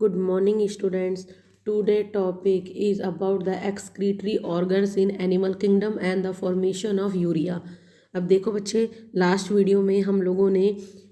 Good morning, students. Today topic is about the excretory organs in animal kingdom and the formation of urea. अब देखो बच्चे, last video में हम लोगों ने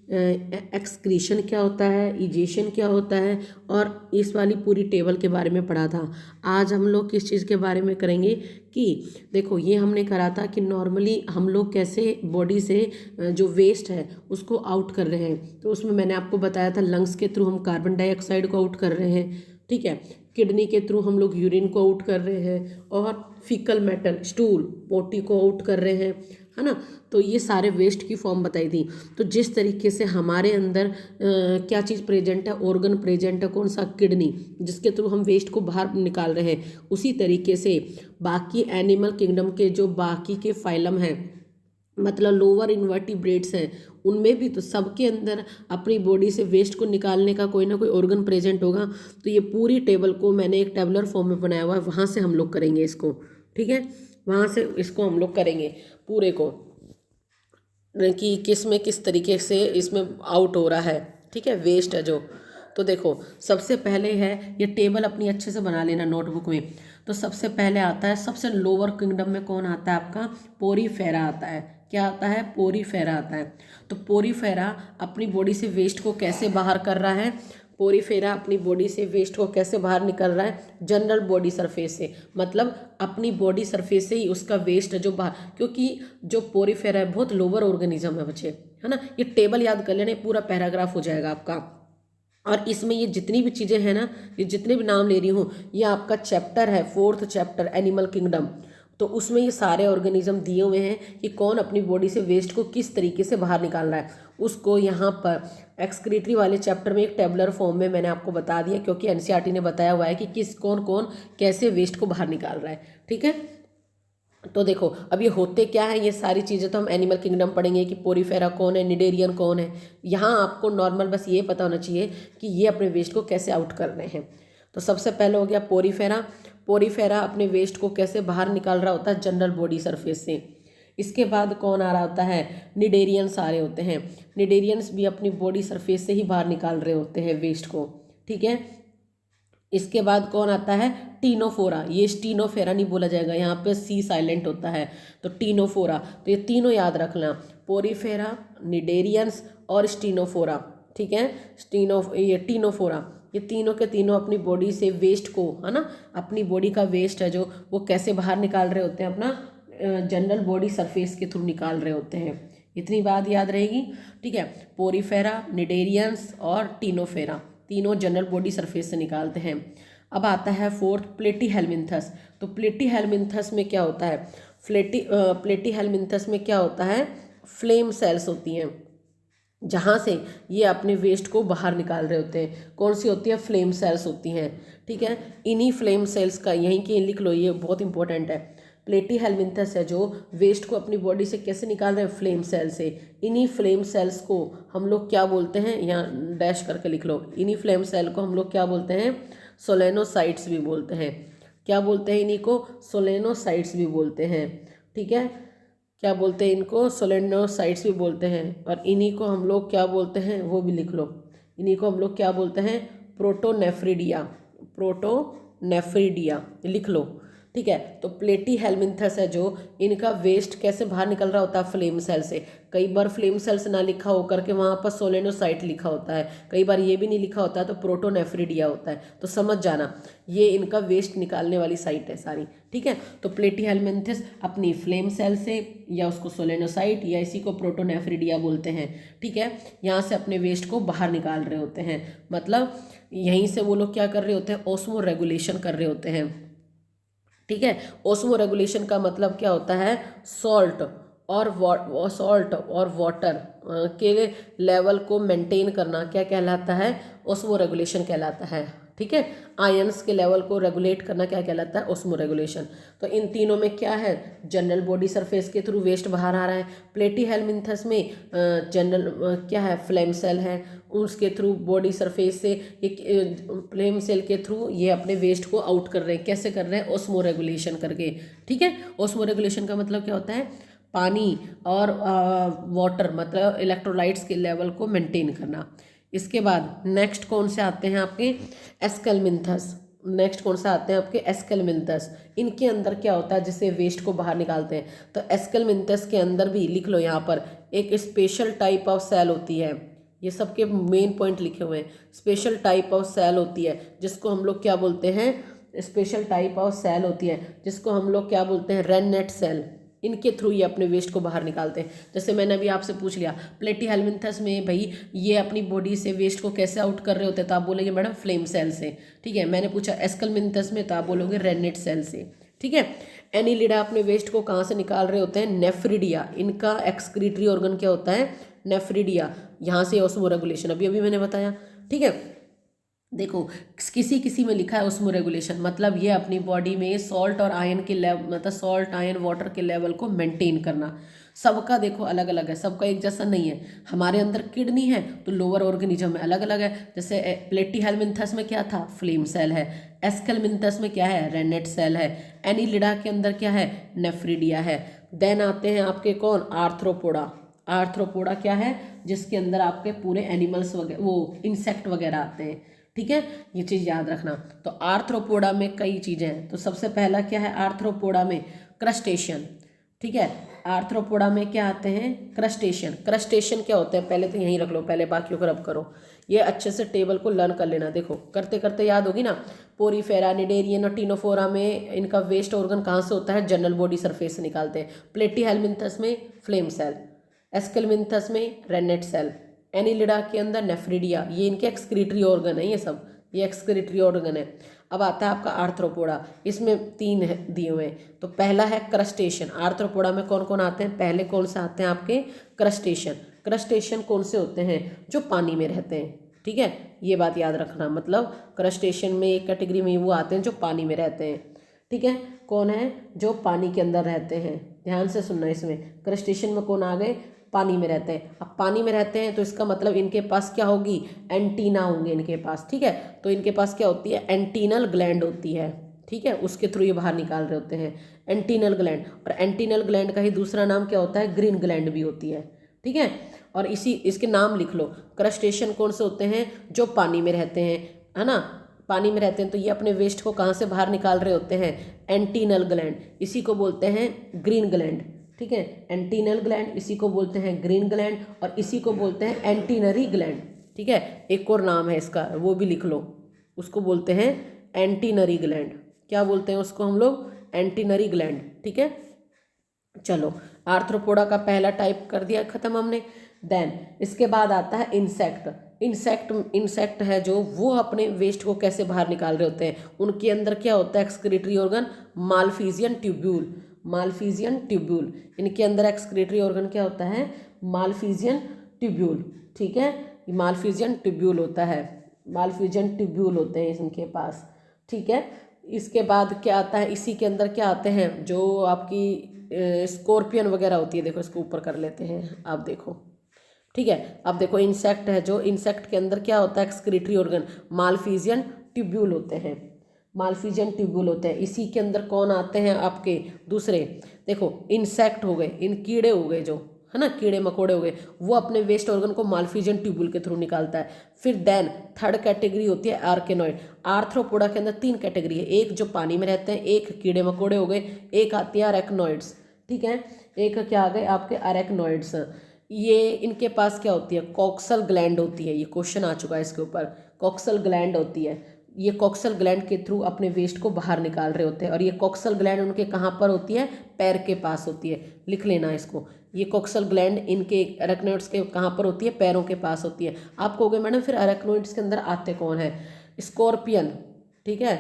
एक्सक्रीशन क्या होता है, इजेशन क्या होता है और इस वाली पूरी टेबल के बारे में पढ़ा था। आज हम लोग किस चीज़ के बारे में करेंगे कि देखो, ये हमने करा था कि नॉर्मली हम लोग कैसे बॉडी से जो वेस्ट है उसको आउट कर रहे हैं। तो उसमें मैंने आपको बताया था लंग्स के थ्रू हम कार्बन डाइऑक्साइड को आउट कर रहे हैं, ठीक है। किडनी के थ्रू हम लोग यूरिन को आउट कर रहे हैं और फीकल मैटर स्टूल पोटी को आउट कर रहे हैं, है ना। तो ये सारे वेस्ट की फॉर्म बताई थी। तो जिस तरीके से हमारे अंदर क्या चीज़ प्रेजेंट है, ऑर्गन प्रेजेंट है, कौन सा, किडनी, जिसके थ्रू हम वेस्ट को बाहर निकाल रहे हैं, उसी तरीके से बाकी एनिमल किंगडम के जो बाकी के फाइलम हैं, मतलब लोअर इन्वर्टिब्रेट्स हैं, उनमें भी तो सबके अंदर अपनी बॉडी से वेस्ट को निकालने का कोई ना कोई ऑर्गन प्रेजेंट होगा। तो ये पूरी टेबल को मैंने एक टेबलर फॉर्म में बनाया हुआ है, वहाँ से हम लोग करेंगे इसको, ठीक है। वहाँ से इसको हम लोग करेंगे पूरे को कि किस में किस तरीके से इसमें आउट हो रहा है, ठीक है, वेस्ट है जो। तो देखो, सबसे पहले है, ये टेबल अपनी अच्छे से बना लेना नोटबुक में। तो सबसे पहले आता है, सबसे लोअर किंगडम में कौन आता है आपका, पोरीफेरा आता है। क्या आता है, पोरीफेरा आता है। तो पोरीफेरा अपनी बॉडी से वेस्ट को कैसे बाहर कर रहा है, पोरीफेरा अपनी बॉडी से वेस्ट को कैसे बाहर निकल रहा है, जनरल बॉडी सरफेस से, मतलब अपनी बॉडी सरफेस से ही उसका वेस्ट है जो बाहर, क्योंकि जो पोरीफेरा है बहुत लोअर ऑर्गेनिज्म है बच्चे, है ना। ये टेबल याद कर लेना, पूरा पैराग्राफ हो जाएगा आपका। और इसमें ये जितनी भी चीज़ें हैं ना, ये जितने भी नाम ले रही हूँ, ये आपका चैप्टर है, 4th चैप्टर एनिमल किंगडम। तो उसमें ये सारे ऑर्गेनिज्म दिए हुए हैं कि कौन अपनी बॉडी से वेस्ट को किस तरीके से बाहर निकाल रहा है। उसको यहाँ पर एक्सक्रीटरी वाले चैप्टर में एक टेबलर फॉर्म में मैंने आपको बता दिया, क्योंकि एनसीईआरटी ने बताया हुआ है कि किस कौन कौन कैसे वेस्ट को बाहर निकाल रहा है, ठीक है। तो देखो, अब ये होते क्या है, ये सारी चीज़ें तो हम एनिमल किंगडम पढ़ेंगे कि पोरीफेरा कौन है, निडेरियन कौन है। यहाँ आपको नॉर्मल बस ये पता होना चाहिए कि ये अपने वेस्ट को कैसे आउट कर रहे हैं। तो सबसे पहले हो गया पोरीफेरा। पोरीफेरा अपने वेस्ट को कैसे बाहर निकाल रहा होता है, जनरल बॉडी सरफेस से। इसके बाद कौन आ रहा होता है, निडेरियंस आ रहे होते हैं। निडेरियंस भी अपनी बॉडी सरफेस से ही बाहर निकाल रहे होते हैं वेस्ट को, ठीक है। इसके बाद कौन आता है, टीनोफोरा। ये स्टीनोफेरा नहीं बोला जाएगा, यहाँ पे सी साइलेंट होता है। तो टीनोफोरा, तो ये तीनों याद रखना, पोरीफेरा, निडेरियंस और स्टीनोफोरा, ठीक है। ये टीनोफोरा, ये तीनों के तीनों अपनी बॉडी से वेस्ट को, है ना, अपनी बॉडी का वेस्ट है जो, वो कैसे बाहर निकाल रहे होते हैं, अपना जनरल बॉडी सरफेस के थ्रू निकाल रहे होते हैं। इतनी बात याद रहेगी, ठीक है। पोरीफेरा, निडेरियंस और टीनोफेरा, तीनों जनरल बॉडी सरफेस से निकालते हैं। अब आता है 4th प्लेटीहेल्मिन्थस। तो प्लेटीहेल्मिन्थस में क्या होता है, प्लेटीहेल्मिन्थस में क्या होता है, फ्लेम सेल्स होती हैं, जहाँ से ये अपने वेस्ट को बाहर निकाल रहे होते हैं। कौन सी होती है, फ्लेम सेल्स होती हैं, ठीक है। इन्हीं फ्लेम सेल्स का, यहीं के लिख लो, ये बहुत इंपॉर्टेंट है। प्लेटीहेल्मिन्थस है जो वेस्ट को अपनी बॉडी से कैसे निकाल रहे हैं, फ्लेम सेल से। इन्हीं फ्लेम सेल्स को हम लोग क्या बोलते हैं, यहाँ डैश करके लिख लो, इन्हीं फ्लेम सेल को हम लोग क्या बोलते हैं, सोलेनोसाइट्स भी बोलते हैं। क्या बोलते हैं इन्हीं को, सोलेनोसाइट्स भी बोलते हैं, ठीक है। क्या बोलते हैं इनको, सोलेनोसाइट्स भी बोलते हैं। और इन्हीं को हम लोग क्या बोलते हैं, वो भी लिख लो, इन्हीं को हम लोग क्या बोलते हैं, प्रोटोनेफ्रिडिया। प्रोटोनेफ्रिडिया लिख लो, ठीक है। तो प्लेटीहेल्मिन्थस है जो, इनका वेस्ट कैसे बाहर निकल रहा होता है, फ्लेम सेल से। कई बार फ्लेम सेल्स ना लिखा हो करके वहाँ पर सोलेनोसाइट लिखा होता है, कई बार ये भी नहीं लिखा होता है, तो प्रोटोनेफ्रिडिया होता है। तो समझ जाना, ये इनका वेस्ट निकालने वाली साइट है सारी, ठीक है। तो प्लेटीहेल्मिन्थस अपनी फ्लेम सेल से, या उसको सोलेनोसाइट या इसी को प्रोटोनेफ्रिडिया बोलते हैं, ठीक है, यहाँ से अपने वेस्ट को बाहर निकाल रहे होते हैं। मतलब यहीं से वो लोग क्या कर रहे होते हैं, ऑस्मो रेगुलेशन कर रहे होते हैं, ठीक है। ओस्मो रेगुलेशन का मतलब क्या होता है, सॉल्ट और वाटर के लेवल को मेंटेन करना क्या कहलाता है, ओस्मो रेगुलेशन कहलाता है, ठीक है। आयंस के लेवल को रेगुलेट करना क्या कहलाता है, ओस्मो रेगुलेशन। तो इन तीनों में क्या है, जनरल बॉडी सरफेस के थ्रू वेस्ट बाहर आ रहा है। प्लेटीहेल्मिन्थस में जनरल क्या है, फ्लेम सेल है, उसके थ्रू बॉडी सरफेस से एक फ्लेम सेल के थ्रू ये अपने वेस्ट को आउट कर रहे हैं। कैसे कर रहे हैं, ओस्मो रेगुलेशन करके, ठीक है। ओस्मो रेगुलेशन का मतलब क्या होता है, पानी और वाटर मतलब इलेक्ट्रोलाइट्स के लेवल को मेंटेन करना। इसके बाद नेक्स्ट कौन से आते हैं आपके एस्केलमिंथस। नेक्स्ट कौन सा आते हैं आपके एस्केलमिंथस। इनके अंदर क्या होता है, जिससे वेस्ट को बाहर निकालते हैं। तो एस्केलमिंथस के अंदर भी लिख लो यहाँ पर एक स्पेशल टाइप ऑफ सेल होती है। ये सबके मेन पॉइंट लिखे हुए हैं। स्पेशल टाइप ऑफ सेल होती है जिसको हम लोग क्या बोलते हैं, स्पेशल टाइप ऑफ सेल होती है जिसको हम लोग क्या बोलते हैं, रेननेट सेल। इनके थ्रू ये अपने वेस्ट को बाहर निकालते हैं। जैसे मैंने अभी आपसे पूछ लिया प्लेटीहेल्मिन्थस में भाई ये अपनी बॉडी से वेस्ट को कैसे आउट कर रहे होते हैं, तो आप बोलेंगे मैडम फ्लेम सेल से। ठीक है, मैंने पूछा एस्केलमिन्थस में, तो आप बोलोगे रेननेट सेल से। ठीक है, एनीलिडा अपने वेस्ट को कहाँ से निकाल रहे होते हैं, नेफ्रिडिया। इनका एक्सक्रीटरी ऑर्गन क्या होता है, नेफ्रिडिया। यहाँ से ऑस्मोरेगुलेशन अभी अभी मैंने बताया। ठीक है, देखो किसी किसी में लिखा है ऑस्मो रेगुलेशन, मतलब ये अपनी बॉडी में सॉल्ट और आयन के लेवल, मतलब सॉल्ट आयन वाटर के लेवल को मेंटेन करना। सबका देखो अलग अलग है, सबका एक जैसा नहीं है। हमारे अंदर किडनी है तो लोअर ऑर्गेनिज्म में अलग अलग है। जैसे प्लेटीहेल्मिन्थस में क्या था, फ्लेम सेल है। एस्केलमिन्थस में क्या है, रेनेट सेल है। एनीलिडा के अंदर क्या है, नेफ्रिडिया है। देन आते हैं आपके कौन, आर्थ्रोपोडा। आर्थ्रोपोडा क्या है, जिसके अंदर आपके पूरे एनिमल्स वगैरह, वो इंसेक्ट वगैरह आते हैं। ठीक है, ये चीज़ याद रखना। तो आर्थ्रोपोडा में कई चीज़ें हैं। तो सबसे पहला क्या है आर्थ्रोपोडा में, क्रस्टेशियन। ठीक है, आर्थ्रोपोडा में क्या आते हैं, क्रस्टेशियन। क्रस्टेशियन क्या होते हैं, पहले तो यहीं रख लो, पहले बाकियों को रब करो। ये अच्छे से टेबल को लर्न कर लेना। देखो करते करते याद होगी ना। पोरीफेरा, निडेरियन और टीनोफोरा में इनका वेस्ट ऑर्गन कहाँ से होता है, जनरल बॉडी सरफेस से निकालते हैं। प्लेटीहेल्मिन्थस में फ्लेम सेल, एस्केलमिन्थस में रेनेट सेल, एनीलिडा के अंदर नेफ्रिडिया। ये इनके एक्सक्रीटरी ऑर्गन है, ये सब ये एक्सक्रीटरी ऑर्गन है। अब आता है आपका आर्थ्रोपोडा, इसमें 3 है दिए हुए हैं। तो पहला है क्रस्टेशियन। आर्थ्रोपोडा में कौन कौन आते हैं, पहले कौन से आते हैं आपके, क्रस्टेशियन। क्रस्टेशियन कौन से होते हैं, जो पानी में रहते हैं। ठीक है, ये बात याद रखना, मतलब क्रस्टेशियन में एक कैटेगरी में वो आते हैं जो पानी में रहते हैं। ठीक है, कौन है, जो पानी के अंदर रहते हैं। ध्यान से सुनना, इसमें क्रस्टेशियन में कौन आ गए, पानी में रहते हैं। अब पानी में रहते हैं तो इसका मतलब इनके पास क्या होगी, एंटीना होंगे इनके पास। ठीक है, तो इनके पास क्या होती है, एंटीनल ग्लैंड होती है। ठीक है, उसके थ्रू ये बाहर निकाल रहे होते हैं, एंटीनल ग्लैंड। और एंटीनल ग्लैंड का ही दूसरा नाम क्या होता है, ग्रीन ग्लैंड भी होती है। ठीक है, और इसके नाम लिख लो। क्रस्टेशियन कौन से होते हैं, जो पानी में रहते हैं, है ना, पानी में रहते हैं। तो ये अपने वेस्ट को कहाँ से बाहर निकाल रहे होते हैं, एंटीनल ग्लैंड। इसी को बोलते हैं ग्रीन ग्लैंड। ठीक है, एंटीनल ग्लैंड, इसी को बोलते हैं ग्रीन ग्लैंड, और इसी को बोलते हैं एंटीनरी ग्लैंड। ठीक है, एक और नाम है इसका, वो भी लिख लो, उसको बोलते हैं एंटीनरी ग्लैंड। क्या बोलते हैं उसको हम लोग, एंटीनरी ग्लैंड। ठीक है, चलो आर्थ्रोपोडा का पहला टाइप कर दिया खत्म हमने। देन इसके बाद आता है इंसेक्ट। इंसेक्ट है जो, वो अपने वेस्ट को कैसे बाहर निकाल रहे होते हैं। उनके अंदर क्या होता है, excretory organ, Malpighian tubule. Malpighian tubule, इनके अंदर एक्सक्रीटरी ऑर्गन क्या होता है, मालफिजियन ट्यूब्यूल। ठीक है, मालफिजियन ट्यूब्यूल होता है, मालफिजियन ट्यूब्यूल होते हैं इनके पास। ठीक है, इसके बाद क्या आता है, इसी के अंदर क्या आते हैं, जो आपकी स्कॉर्पियन वगैरह होती है। देखो इसको ऊपर कर लेते हैं, आप देखो। ठीक है, अब देखो इंसेक्ट है जो, इंसेक्ट के अंदर क्या होता है, एक्सक्रीटरी ऑर्गन, मालफिजियन ट्यूब्यूल होते हैं। मालफिजियन ट्यूब्यूल होते हैं। इसी के अंदर कौन आते हैं आपके दूसरे, देखो इंसेक्ट हो गए, इन कीड़े हो गए जो, है ना, कीड़े मकोड़े हो गए, वो अपने वेस्ट ऑर्गन को मालफिजियन ट्यूब्यूल के थ्रू निकालता है। फिर देन थर्ड कैटेगरी होती है आर्केनॉइड। आर्थ्रोपोडा के अंदर 3 कैटेगरी है, एक जो पानी में रहते हैं, एक कीड़े मकोड़े हो गए, एक आती है अरेक्नॉइड्स। ठीक है, एक क्या आ गए आपके अरेक्नॉइड्स। ये इनके पास क्या होती है, कॉक्सल ग्लैंड होती है। ये क्वेश्चन आ चुका है इसके ऊपर, कॉक्सल ग्लैंड होती है। ये कॉक्सल ग्लैंड के थ्रू अपने वेस्ट को बाहर निकाल रहे होते हैं। और ये कॉक्सल ग्लैंड उनके कहाँ पर होती है, पैर के पास होती है। लिख लेना इसको, ये कॉक्सल ग्लैंड इनके अरेक्नोइड्स के कहाँ पर होती है, पैरों के पास होती है। आप कहोगे मैडम फिर अरेक्नोइड्स के अंदर आते कौन है, स्कॉर्पियन। ठीक है,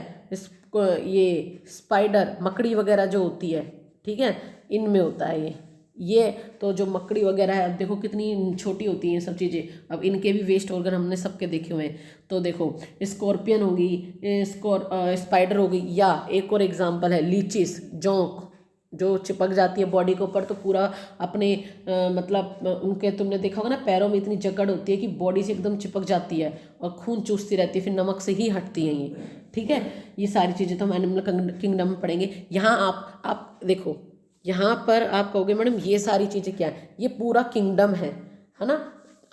ये स्पाइडर, मकड़ी वगैरह जो होती है, ठीक है, इनमें होता है ये तो जो मकड़ी वगैरह है, अब देखो कितनी छोटी होती हैं ये सब चीज़ें। अब इनके भी वेस्ट ऑर्गन हमने सबके देखे हुए हैं। तो देखो स्कॉर्पियन होगी, स्पाइडर होगी, या एक और एग्जांपल है लीचिस, जोंक, जो चिपक जाती है बॉडी के ऊपर, तो पूरा अपने मतलब उनके, तुमने देखा होगा ना, पैरों में इतनी जकड़ होती है कि बॉडी से एकदम चिपक जाती है और खून चूसती रहती है, फिर नमक से ही हटती हैं ये। ठीक है, ये सारी चीज़ें तो हम एनिमल किंगडम में पढ़ेंगे। यहाँ आप देखो, यहाँ पर आप कहोगे मैडम ये सारी चीज़ें क्या है, ये पूरा किंगडम है ना।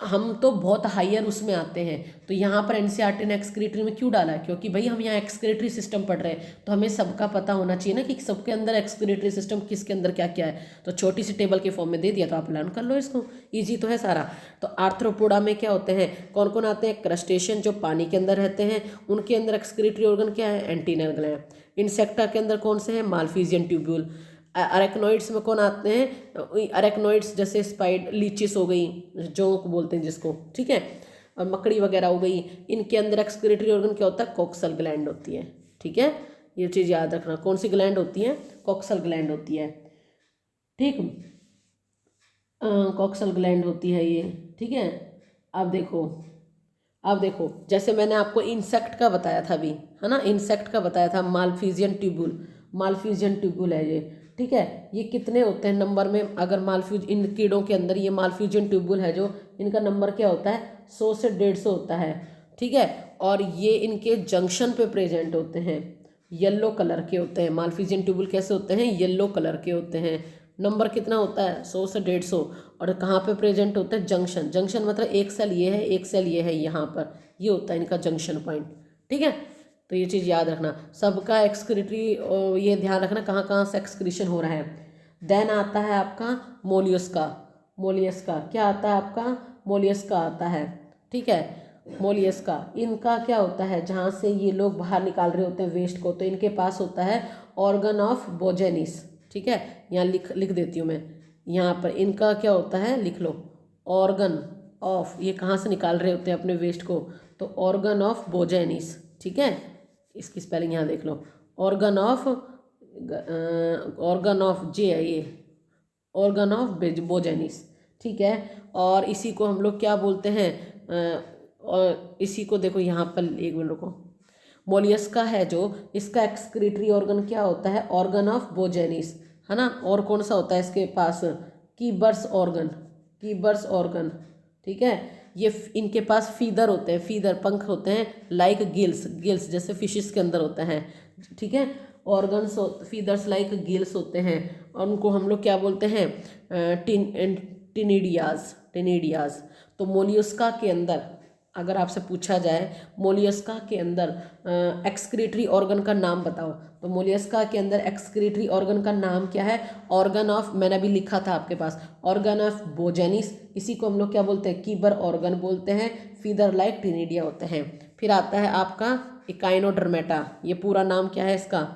हम तो बहुत हायर उसमें आते हैं। तो यहाँ पर एनसीईआरटी ने एक्सक्रीटरी में क्यों डाला है, क्योंकि भाई हम यहाँ एक्सक्रीटरी सिस्टम पढ़ रहे हैं, तो हमें सबका पता होना चाहिए ना कि सबके अंदर एक्सक्रीटरी सिस्टम किसके अंदर क्या क्या है। तो छोटी सी टेबल के फॉर्म में दे दिया, तो आप लर्न कर लो इसको, ईजी तो है सारा। तो आर्थ्रोपोडा में क्या होते हैं, कौन कौन आते हैं, क्रस्टेशियन जो पानी के अंदर रहते हैं, उनके अंदर एक्सक्रीटरी ऑर्गन क्या है, एंटीनल ग्लैंड। इंसेक्टा के अंदर कौन से हैं, मालफिजियन ट्यूब्यूल। अरेक्नोइड्स में कौन आते हैं, अरेक्नोइड्स जैसे स्पाइड लीचिस हो गई, जोंक बोलते हैं जिसको, ठीक है, और मकड़ी वगैरह हो गई, इनके अंदर एक्सक्रीटरी ऑर्गन क्या होता है, कॉक्सल ग्लैंड होती है, ठीक है। ये चीज़ याद रखना, कौन सी ग्लैंड होती है, कॉक्सल ग्लैंड होती है, ठीक, कॉक्सल ग्लैंड होती है ये, ठीक है। अब देखो जैसे मैंने आपको इंसेक्ट का बताया था अभी, है ना, इंसेक्ट का बताया था, मालफिजियन ट्यूब्यूल, मालफिजियन ट्यूब्यूल है ये, ठीक है। ये कितने होते हैं नंबर में, अगर मालफ्यूज इन कीड़ों के अंदर ये मालफ्यूजन ट्यूब्यूल है जो, इनका नंबर क्या होता है, 100 से 150 होता है, ठीक है। और ये इनके जंक्शन पे प्रेजेंट होते हैं, येलो कलर के होते हैं, मालफ्यूजन ट्यूब्यूल कैसे होते हैं, येलो कलर के होते हैं। नंबर कितना होता है, 100 से 150। और कहाँ पे प्रेजेंट होता है, जंक्शन, जंक्शन मतलब एक सेल ये है, एक सेल ये है, यहाँ पर ये होता है इनका जंक्शन पॉइंट, ठीक है। तो ये चीज़ याद रखना, सबका एक्सक्रीटरी, ये ध्यान रखना कहाँ कहाँ से एक्सक्रीशन हो रहा है। देन आता है आपका मोलियस्का, मोलियस्का क्या आता है आपका, मोलियस्का आता है, ठीक है। मोलियस्का इनका क्या होता है, जहाँ से ये लोग बाहर निकाल रहे होते हैं वेस्ट को, तो इनके पास होता है ऑर्गन ऑफ बोजेनिस, ठीक है। यहाँ लिख देती हूँ मैं, यहाँ पर इनका क्या होता है, लिख लो, ऑर्गन ऑफ, ये कहाँ से निकाल रहे होते हैं अपने वेस्ट को, तो ऑर्गन ऑफ बोजेनिस, ठीक है। इसकी स्पेलिंग यहाँ देख लो, ऑर्गन ऑफ, ऑर्गन ऑफ जे है ये, ऑर्गन ऑफ बोजेनिस, ठीक है। और इसी को हम लोग क्या बोलते हैं, और इसी को देखो यहाँ पर, एक मिनट रुको, मोलियस्का है जो, इसका एक्सक्रीटरी ऑर्गन क्या होता है, ऑर्गन ऑफ बोजेनिस, है ना। और कौन सा होता है इसके पास, कीबर्स ऑर्गन, कीबर्स ऑर्गन, ठीक है। ये इनके पास फीदर होते हैं, फीदर पंख होते हैं, लाइक गिल्स, गिल्स जैसे फिशेस के अंदर होता है, ठीक है। ऑर्गन्स फीदर्स लाइक गिल्स होते हैं, और उनको हम लोग क्या बोलते हैं, टिनिडियाज, टिनिडियाज। तो मोलियस्का के अंदर अगर आपसे पूछा जाए मोलियस्का के अंदर एक्सक्रीटरी ऑर्गन का नाम बताओ, तो मोलियस्का के अंदर एक्सक्रीटरी ऑर्गन का नाम क्या है, ऑर्गन ऑफ, मैंने अभी लिखा था आपके पास, ऑर्गन ऑफ बोजेनिस, इसी को हम लोग क्या बोलते हैं, कीबर ऑर्गन बोलते हैं, फीदर लाइक टिनिडिया होते हैं। फिर आता है आपका इकाइनोडर्मेटा, ये पूरा नाम क्या है इसका,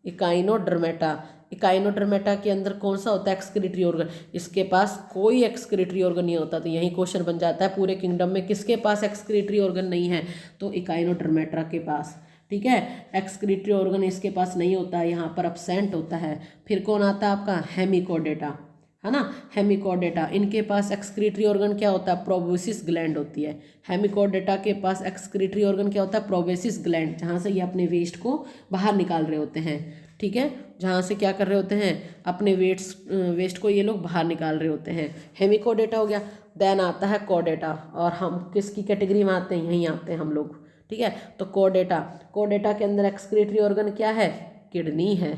इकाइनोडर्मेटा। इकाइनोडर्मेटा के अंदर कौन सा होता है, एक्सक्रीटरी ऑर्गन, इसके पास कोई एक्सक्रीटरी ऑर्गन नहीं होता। तो यही क्वेश्चन बन जाता है, पूरे किंगडम में किसके पास एक्सक्रीटरी ऑर्गन नहीं है, तो इकाइनोडर्मेटा के पास, ठीक है। एक्सक्रीटरी ऑर्गन इसके पास नहीं होता है, यहाँ पर अपसेंट होता है। फिर कौन आता है आपका, हेमिकोडेटा, है ना, हेमिकोडेटा, इनके पास एक्सक्रीटरी ऑर्गन क्या होता है, प्रोबेसिस ग्लैंड होती है। हेमिकोडेटा के पास एक्सक्रीटरी ऑर्गन क्या होता है, प्रोबेसिस ग्लैंड, जहाँ से ये अपने वेस्ट को बाहर निकाल रहे होते हैं, ठीक है, जहाँ से क्या कर रहे होते हैं, अपने वेस्ट को ये लोग बाहर निकाल रहे होते हैं, हेमिकोडेटा हो गया। देन आता है कोडेटा, और हम किसकी कैटेगरी में आते हैं, यहीं आते हैं हम लोग, ठीक है। तो कोडेटा, कोडेटा के अंदर एक्सक्रीटरी ऑर्गन क्या है, किडनी है,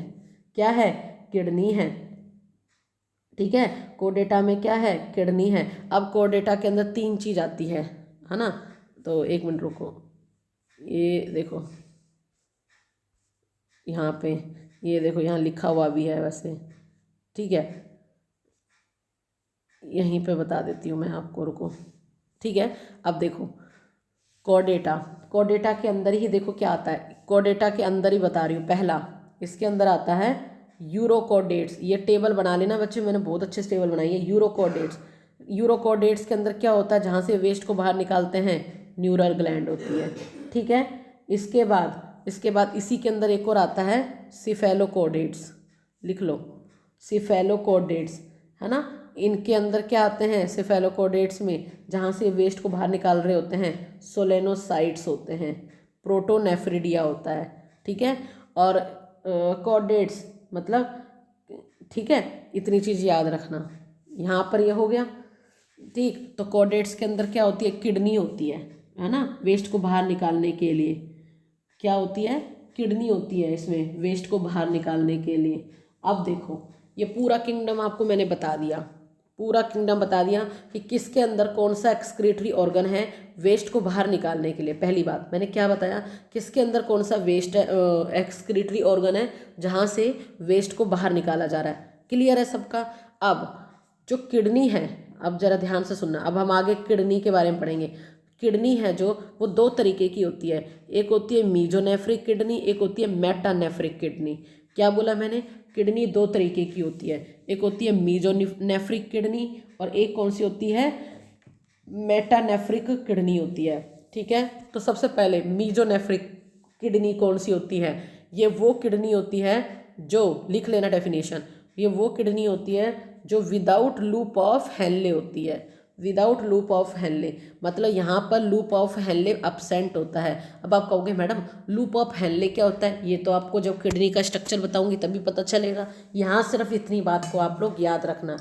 क्या है, किडनी है, ठीक है। कोडेटा में क्या है, किडनी है। अब कोडेटा के अंदर 3 चीज़ आती है ना। तो एक मिनट रुको, ये देखो यहाँ पे, ये देखो यहाँ लिखा हुआ भी है वैसे, ठीक है, यहीं पे बता देती हूँ मैं आपको, रुको, ठीक है। अब देखो कोडेटा, कोडेटा के अंदर ही देखो क्या आता है, कोडेटा के अंदर ही बता रही हूँ, पहला इसके अंदर आता है यूरोकोडेट्स। ये टेबल बना लेना बच्चे, मैंने बहुत अच्छे से टेबल बनाई है, यूरोकोडेट्स। यूरोकोडेट्स के अंदर क्या होता है, जहाँ से वेस्ट को बाहर निकालते हैं, न्यूरल ग्लैंड होती है, ठीक है। इसके बाद इसी के अंदर एक और आता है सिफेलोकोडेट्स, लिख लो, सिफेलोकोडेट्स, है ना। इनके अंदर क्या आते हैं, सिफेलोकोडेट्स में, जहाँ से वेस्ट को बाहर निकाल रहे होते हैं, सोलेनोसाइट्स होते हैं, प्रोटोनेफ्रिडिया होता है, ठीक है। और कोडेट्स मतलब, ठीक है, इतनी चीज़ याद रखना, यहाँ पर यह हो गया, ठीक। तो कोडेट्स के अंदर क्या होती है, किडनी होती है ना, वेस्ट को बाहर निकालने के लिए क्या होती है, किडनी होती है इसमें, वेस्ट को बाहर निकालने के लिए। अब देखो ये पूरा किंगडम आपको मैंने बता दिया, पूरा किंगडम बता दिया कि किसके अंदर कौन सा एक्सक्रीटरी ऑर्गन है वेस्ट को बाहर निकालने के लिए। पहली बात मैंने क्या बताया, किसके अंदर कौन सा वेस्ट एक्सक्रीटरी ऑर्गन है जहाँ से वेस्ट को बाहर निकाला जा रहा है। क्लियर है सबका। अब जो किडनी है, अब जरा ध्यान से सुनना, अब हम आगे किडनी के बारे में पढ़ेंगे। किडनी है जो वो दो तरीके की होती है, एक होती है मीजोनेफ्रिक किडनी, एक होती है मेटानेफ्रिक किडनी। क्या बोला मैंने, किडनी दो तरीके की होती है, एक होती है मीजोनेफ्रिक किडनी और एक कौन सी होती है, मेटानेफ्रिक किडनी होती है। ठीक है, तो सबसे पहले मीजोनेफ्रिक किडनी कौन सी होती है, ये वो किडनी होती है जो, लिख लेना डेफिनेशन, ये वो किडनी होती है जो विदाउट लूप ऑफ हेनले होती है। विदाउट लूप ऑफ हेनले मतलब यहाँ पर लूप ऑफ हेनले अपसेंट होता है। अब आप कहोगे मैडम लूप ऑफ हेनले क्या होता है, ये तो आपको जब किडनी का स्ट्रक्चर बताऊंगी तभी पता चलेगा। यहाँ सिर्फ इतनी बात को आप लोग याद रखना।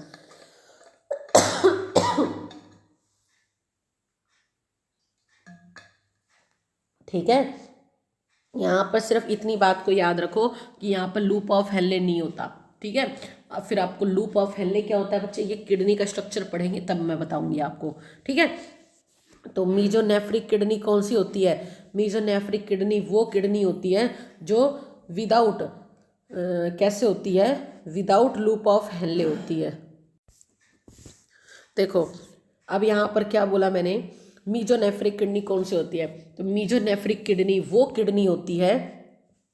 ठीक है, यहाँ पर सिर्फ इतनी बात को याद रखो कि यहाँ पर लूप ऑफ हेनले नहीं होता। ठीक है, अब फिर आपको लूप ऑफ हेनले क्या होता है बच्चे, ये किडनी का स्ट्रक्चर पढ़ेंगे तब मैं बताऊंगी आपको। ठीक है, तो मीजोनेफ्रिक किडनी कौन सी होती है, मीजोनेफ्रिक किडनी वो किडनी होती है जो विदाउट कैसे होती है, विदाउट लूप ऑफ हेनले होती है। देखो अब यहाँ पर क्या बोला मैंने, मीजोनेफ्रिक किडनी कौन सी होती है, तो मीजोनेफ्रिक किडनी वो किडनी होती है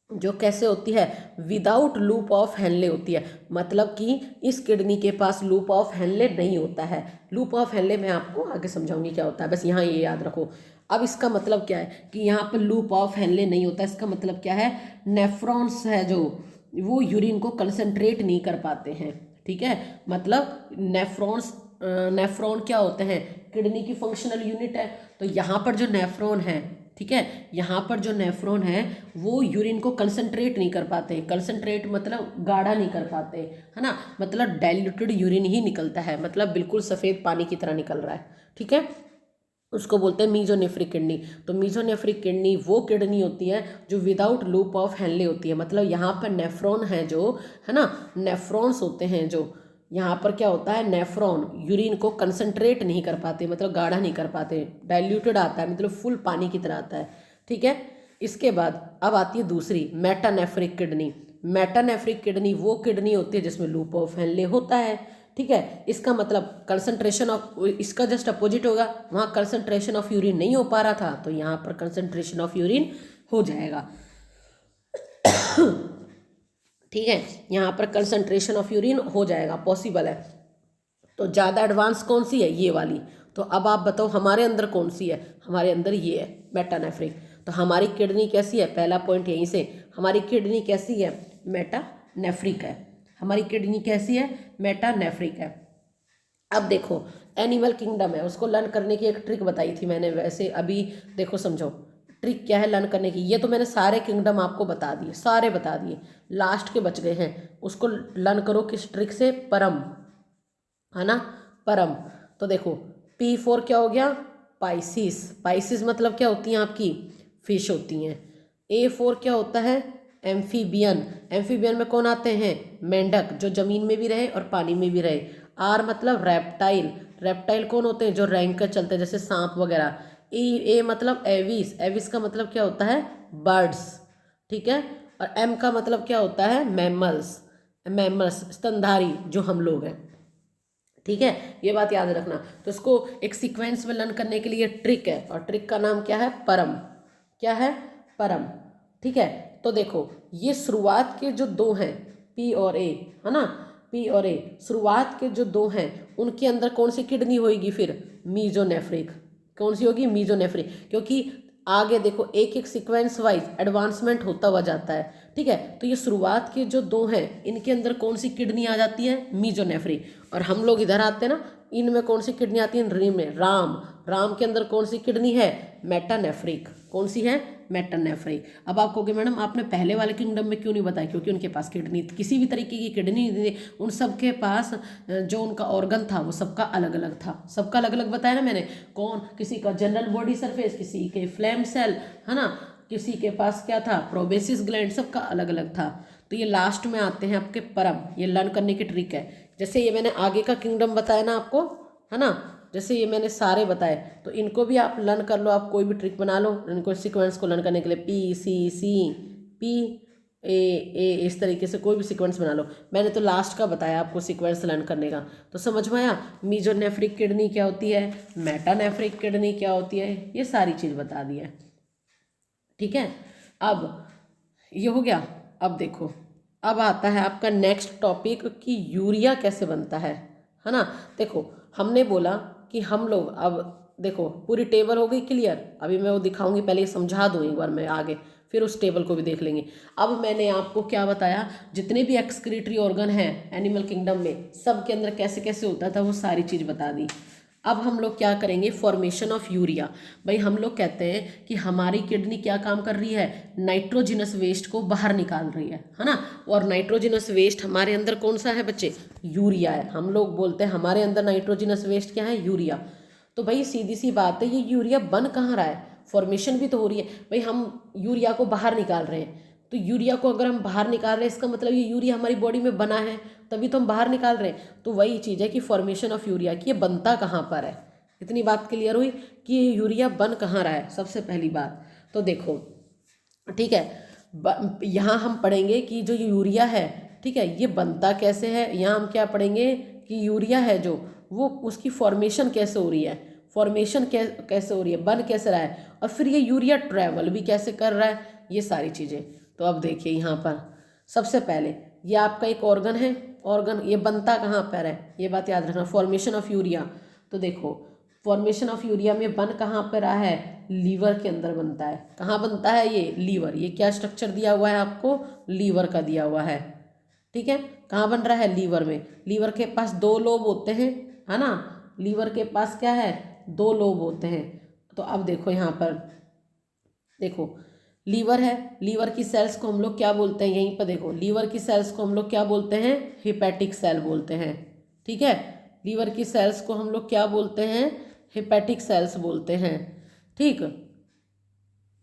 जो कैसे होती है, विदाउट लूप ऑफ हेनले होती है। मतलब कि इस किडनी के पास लूप ऑफ हेनले नहीं होता है। लूप ऑफ हेनले मैं आपको आगे समझाऊंगी क्या होता है, बस यहाँ ये याद रखो। अब इसका मतलब क्या है कि यहाँ पर लूप ऑफ हेनले नहीं होता, इसका मतलब क्या है, नेफ्रॉन्स है जो वो यूरिन को कंसंट्रेट नहीं कर पाते हैं। ठीक है, मतलब नेफ्रॉन क्या होते हैं, किडनी की फंक्शनल यूनिट है। तो यहाँ पर जो नेफ्रॉन है, ठीक है, यहाँ पर जो नेफ्रॉन है वो यूरिन को कंसंट्रेट नहीं कर पाते। कंसंट्रेट मतलब गाढ़ा नहीं कर पाते, है ना, मतलब डाइल्यूटेड यूरिन ही निकलता है, मतलब बिल्कुल सफ़ेद पानी की तरह निकल रहा है। ठीक है, उसको बोलते हैं मीजोनेफ्रिक किडनी। तो मीजोनेफ्रिक किडनी वो किडनी होती है जो विदाउट लूप ऑफ हेनले होती है। मतलब यहाँ पर नेफ्रॉन है जो, है ना, नेफ्रॉन्स होते हैं जो, यहाँ पर क्या होता है, नेफ्रॉन यूरिन को कंसंट्रेट नहीं कर पाते, मतलब गाढ़ा नहीं कर पाते, डाइल्यूटेड आता है, मतलब फुल पानी की तरह आता है। ठीक है, इसके बाद अब आती है दूसरी मेटानेफ्रिक किडनी। मेटानेफ्रिक किडनी वो किडनी होती है जिसमें लूप ऑफ हेनले होता है। ठीक है, इसका मतलब कंसंट्रेशन ऑफ, इसका जस्ट अपोजिट होगा, वहाँ कंसंट्रेशन ऑफ यूरिन नहीं हो पा रहा था तो यहाँ पर कंसंट्रेशन ऑफ यूरिन हो जाएगा। ठीक है, यहाँ पर कंसंट्रेशन ऑफ यूरिन हो जाएगा, पॉसिबल है। तो ज़्यादा एडवांस कौन सी है, ये वाली। तो अब आप बताओ हमारे अंदर कौन सी है, हमारे अंदर ये है मेटानेफ्रिक। तो हमारी किडनी कैसी है, पहला पॉइंट यहीं से, हमारी किडनी कैसी है, मेटानेफ्रिक है। हमारी किडनी कैसी है, मेटानेफ्रिक है। अब देखो एनिमल किंगडम है, उसको लर्न करने की एक ट्रिक बताई थी मैंने, वैसे अभी देखो समझो ट्रिक क्या है लर्न करने की। ये तो मैंने सारे किंगडम आपको बता दिए, सारे बता दिए, लास्ट के बच गए हैं, उसको लर्न करो किस ट्रिक से, परम, है ना, परम। तो देखो P4 क्या हो गया, पाइसिस। पाइसिस मतलब क्या होती हैं आपकी, फिश होती हैं। A4 क्या होता है, एम्फीबियन। एम्फीबियन में कौन आते हैं, मेंढक, जो जमीन में भी रहे और पानी में भी रहे। R मतलब रेप्टाइल। रेप्टाइल कौन होते हैं, जो रैंक कर चलते हैं, जैसे सांप वगैरह। ए मतलब एविस। एविस का मतलब क्या होता है, बर्ड्स। ठीक है, और M का मतलब क्या होता है, मैमल्स। मैमल्स स्तनधारी जो हम लोग हैं। ठीक है, ये बात याद रखना। तो इसको एक सीक्वेंस में लर्न करने के लिए ट्रिक है, और ट्रिक का नाम क्या है, परम। क्या है, परम। ठीक है, तो देखो ये शुरुआत के जो दो हैं P और A, है ना, P और A, शुरुआत के जो दो हैं उनके अंदर कौन सी किडनी होगी फिर, मीजोनेफ्रिक। कौन सी होगी, मीजोनेफ्रिक, क्योंकि आगे देखो एक एक सीक्वेंस वाइज एडवांसमेंट होता हुआ जाता है। ठीक है, तो ये शुरुआत के जो दो हैं इनके अंदर कौन सी किडनी आ जाती है, मीजोनेफ्रिक। और हम लोग इधर आते हैं ना, इनमें कौन सी किडनी आती है, री में राम। राम के अंदर कौन सी किडनी है, मेटानेफ्रिक। कौन सी है, मेटानेफ्रिक। अब आप कहोगे मैडम आपने पहले वाले किंगडम में क्यों नहीं बताया, क्योंकि उनके पास किडनी, किसी भी तरीके की किडनी नहीं थी, उन सबके पास जो उनका ऑर्गन था वो सबका अलग अलग था। सबका अलग अलग बताया ना मैंने, कौन, किसी का जनरल बॉडी सरफेस, किसी के फ्लैम सेल, है ना, किसी के पास क्या था, प्रोबेसिस ग्लैंड, सबका अलग अलग था। तो ये लास्ट में आते हैं आपके परम। ये लर्न करने की ट्रिक है जैसे ये मैंने आगे का किंगडम बताया ना आपको, है ना, जैसे ये मैंने सारे बताए, तो इनको भी आप लर्न कर लो, आप कोई भी ट्रिक बना लो इनको सीक्वेंस को लर्न करने के लिए, P C C P A ए, इस तरीके से कोई भी सीक्वेंस बना लो। मैंने तो लास्ट का बताया आपको सीक्वेंस लर्न करने का, तो समझ में आया। मीजोनेफ्रिक किडनी क्या होती है, मेटानेफ्रिक किडनी क्या होती है, ये सारी चीज़ बता दी है। ठीक है, अब ये हो गया। अब देखो, अब आता है आपका नेक्स्ट टॉपिक कि यूरिया कैसे बनता है ना। देखो हमने बोला कि हम लोग, अब देखो पूरी टेबल हो गई क्लियर, अभी मैं वो दिखाऊंगी, पहले ये समझा दूँ एक बार मैं आगे, फिर उस टेबल को भी देख लेंगे। अब मैंने आपको क्या बताया, जितने भी एक्सक्रीटरी ऑर्गन हैं एनिमल किंगडम में, सब के अंदर कैसे कैसे होता था वो सारी चीज़ बता दी। अब हम लोग क्या करेंगे, फॉर्मेशन ऑफ यूरिया। भाई हम लोग कहते हैं कि हमारी किडनी क्या काम कर रही है, नाइट्रोजिनस वेस्ट को बाहर निकाल रही है ना। और नाइट्रोजिनस वेस्ट हमारे अंदर कौन सा है बच्चे, यूरिया है। हम लोग बोलते हैं हमारे अंदर नाइट्रोजिनस वेस्ट क्या है, यूरिया। तो भाई सीधी सी बात है, ये यूरिया बन कहाँ रहा है, फॉर्मेशन भी तो हो रही है। भाई हम यूरिया को बाहर निकाल रहे हैं, तो यूरिया को अगर हम बाहर निकाल रहे हैं, इसका मतलब ये यूरिया हमारी बॉडी में बना है, तभी तो हम बाहर निकाल रहे हैं। तो वही चीज़ है कि फॉर्मेशन ऑफ यूरिया, कि ये बनता कहाँ पर है। इतनी बात क्लियर हुई कि ये यूरिया बन कहाँ रहा है, सबसे पहली बात तो देखो। ठीक है, यहाँ हम पढ़ेंगे कि जो यूरिया है, ठीक है, ये बनता कैसे है। यहाँ हम क्या पढ़ेंगे कि यूरिया है जो, वो उसकी फॉर्मेशन कैसे हो रही है, फॉर्मेशन कैसे हो रही है, बन कैसे रहा है, और फिर ये यूरिया ट्रैवल भी कैसे कर रहा है, ये सारी चीज़ें। तो अब देखिए यहाँ पर सबसे पहले ये आपका एक ऑर्गन है, ऑर्गन ये बनता कहाँ पर है, ये बात याद रखना, फॉर्मेशन ऑफ यूरिया। तो देखो फॉर्मेशन ऑफ यूरिया में बन कहाँ पर रहा है, लीवर के अंदर बनता है। कहाँ बनता है ये, लीवर। ये क्या स्ट्रक्चर दिया हुआ है आपको, लीवर का दिया हुआ है। ठीक है, कहाँ बन रहा है, लीवर में। लीवर के पास दो लोब होते हैं, है ना, लीवर के पास क्या है, दो लोब होते हैं। तो अब देखो यहाँ पर देखो, लीवर है, लीवर की सेल्स को हम लोग क्या बोलते हैं, यहीं पर देखो, लीवर की सेल्स को हम लोग क्या बोलते हैं, हिपैटिक सेल बोलते हैं। ठीक है, लीवर की सेल्स को हम लोग क्या बोलते हैं, हिपैटिक सेल्स बोलते हैं। ठीक,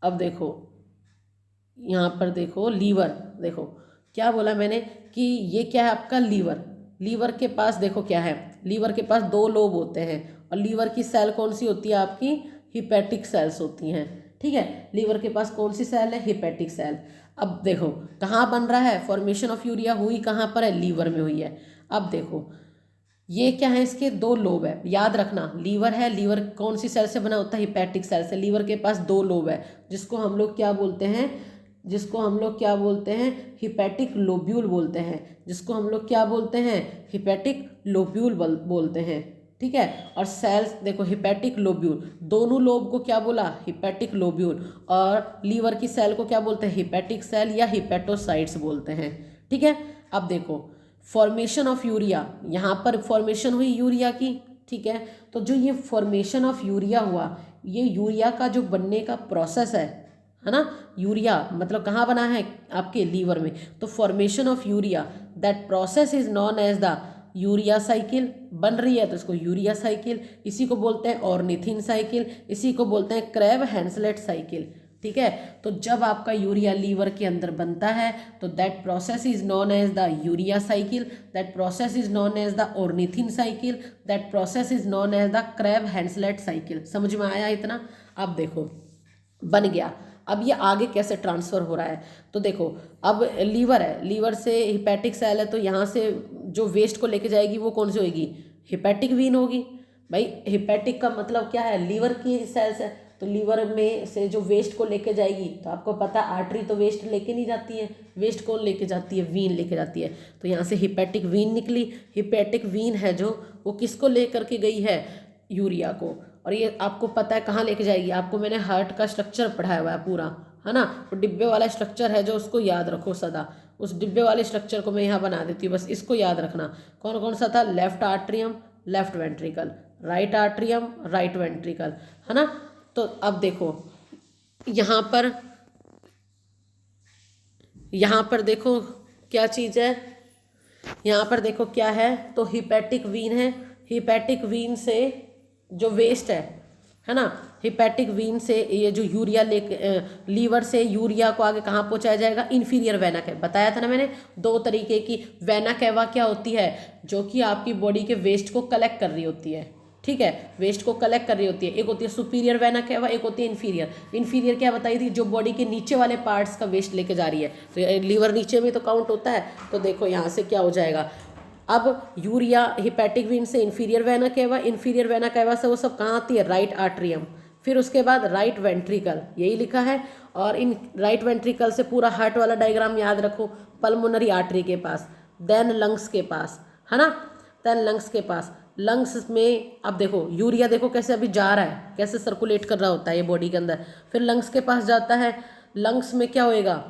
अब देखो यहाँ पर देखो, लीवर, देखो क्या बोला मैंने कि ये क्या है आपका लीवर। लीवर के पास देखो क्या है, लीवर के पास दो लोब होते हैं, और लीवर की सेल कौन सी होती है आपकी, हिपैटिक सेल्स होती हैं। ठीक है, लीवर के पास कौन सी सेल है, हिपैटिक सेल। अब देखो कहाँ बन रहा है, फॉर्मेशन ऑफ यूरिया हुई कहाँ पर है, लीवर में हुई है। अब देखो ये क्या है, इसके दो लोब है, याद रखना, लीवर है, लीवर कौन सी सेल से बना होता है, हिपैटिक सेल से। लीवर के पास दो लोब है, जिसको हम लोग क्या बोलते हैं, जिसको हम लोग क्या बोलते हैं, हिपैटिक लोब्यूल बोलते हैं। जिसको हम लोग क्या बोलते हैं, हिपैटिक लोब्यूल बोलते हैं। ठीक है, और सेल्स देखो, हिपैटिक लोब्यूल, दोनों लोब को क्या बोला, हिपैटिक लोब्यूल, और लीवर की सेल को क्या बोलते हैं, हिपैटिक सेल या हिपैटोसाइट्स बोलते हैं। ठीक है, अब देखो फॉर्मेशन ऑफ यूरिया, यहाँ पर फॉर्मेशन हुई यूरिया की। ठीक है, तो जो ये फॉर्मेशन ऑफ यूरिया हुआ, ये यूरिया का जो बनने का प्रोसेस है ना, यूरिया मतलब कहाँ बना है, आपके लीवर में। तो formation of urea, that process is known as the urea cycle. बन रही है तो इसको यूरिया साइकिल, इसी को बोलते हैं ऑर्निथिन साइकिल, इसी को बोलते हैं क्रेब हैंसलेट साइकिल। ठीक है, तो जब आपका यूरिया लीवर के अंदर बनता है तो that process is known as the urea cycle, that process is known as the ornithine cycle, that process is known as the Krebs Henseleit cycle. समझ में आया इतना। अब देखो बन गया, अब ये आगे कैसे ट्रांसफ़र हो रहा है, तो देखो अब लीवर है, लीवर से हिपैटिक सेल है, तो यहाँ से जो वेस्ट को लेके जाएगी वो कौन सी होगी, हिपैटिक वीन होगी। भाई हिपैटिक का मतलब क्या है, लीवर की सेल्स है, तो लीवर में से जो वेस्ट को लेके जाएगी, तो आपको पता आर्टरी तो वेस्ट लेके नहीं जाती है, वेस्ट कौन लेके जाती है, वीन लेके जाती है। तो यहाँ से हिपैटिक वीन निकली, हिपैटिक वीन है जो, वो किसको लेकर के गई है, यूरिया को। और ये आपको पता है कहाँ लेके जाएगी, आपको मैंने हार्ट का स्ट्रक्चर पढ़ाया हुआ है पूरा, है ना, तो डिब्बे वाला स्ट्रक्चर है जो, उसको याद रखो सदा। उस डिब्बे वाले स्ट्रक्चर को मैं यहाँ बना देती हूँ, बस इसको याद रखना। कौन कौन सा था, left atrium, left ventricle, right atrium, right ventricle, है ना। तो अब देखो यहाँ पर देखो क्या चीज़ है, यहाँ पर देखो क्या है, तो हिपैटिक वीन है। हिपैटिक वीन से जो वेस्ट है ना, हिपैटिक वीन से ये जो यूरिया लीवर से यूरिया को आगे कहाँ पहुँचाया जाएगा, इन्फीरियर वेना कैवा। बताया था ना मैंने, दो तरीके की वेना कैवा क्या होती है, जो कि आपकी बॉडी के वेस्ट को कलेक्ट कर रही होती है, ठीक है, वेस्ट को कलेक्ट कर रही होती है। एक होती है सुपीरियर वेना कैवा, एक होती है इन्फीरियर। इन्फीरियर क्या बताई थी, जो बॉडी के नीचे वाले पार्ट्स का वेस्ट लेके जा रही है। तो लीवर नीचे में तो काउंट होता है, तो देखो यहाँ से क्या हो जाएगा, अब यूरिया हिपैटिक वीन से inferior vena cava, inferior vena cava से वो सब कहाँ आती है, राइट आर्ट्रियम, फिर उसके बाद राइट वेंट्रिकल, यही लिखा है। और इन राइट वेंट्रिकल से पूरा हार्ट वाला डायग्राम याद रखो, पल्मोनरी आर्टरी के पास, देन लंग्स के पास, है ना, देन लंग्स के पास। लंग्स में अब देखो यूरिया देखो कैसे अभी जा रहा है, कैसे सर्कुलेट कर रहा होता है ये बॉडी के अंदर, फिर लंग्स के पास जाता है। लंग्स में क्या होएगा,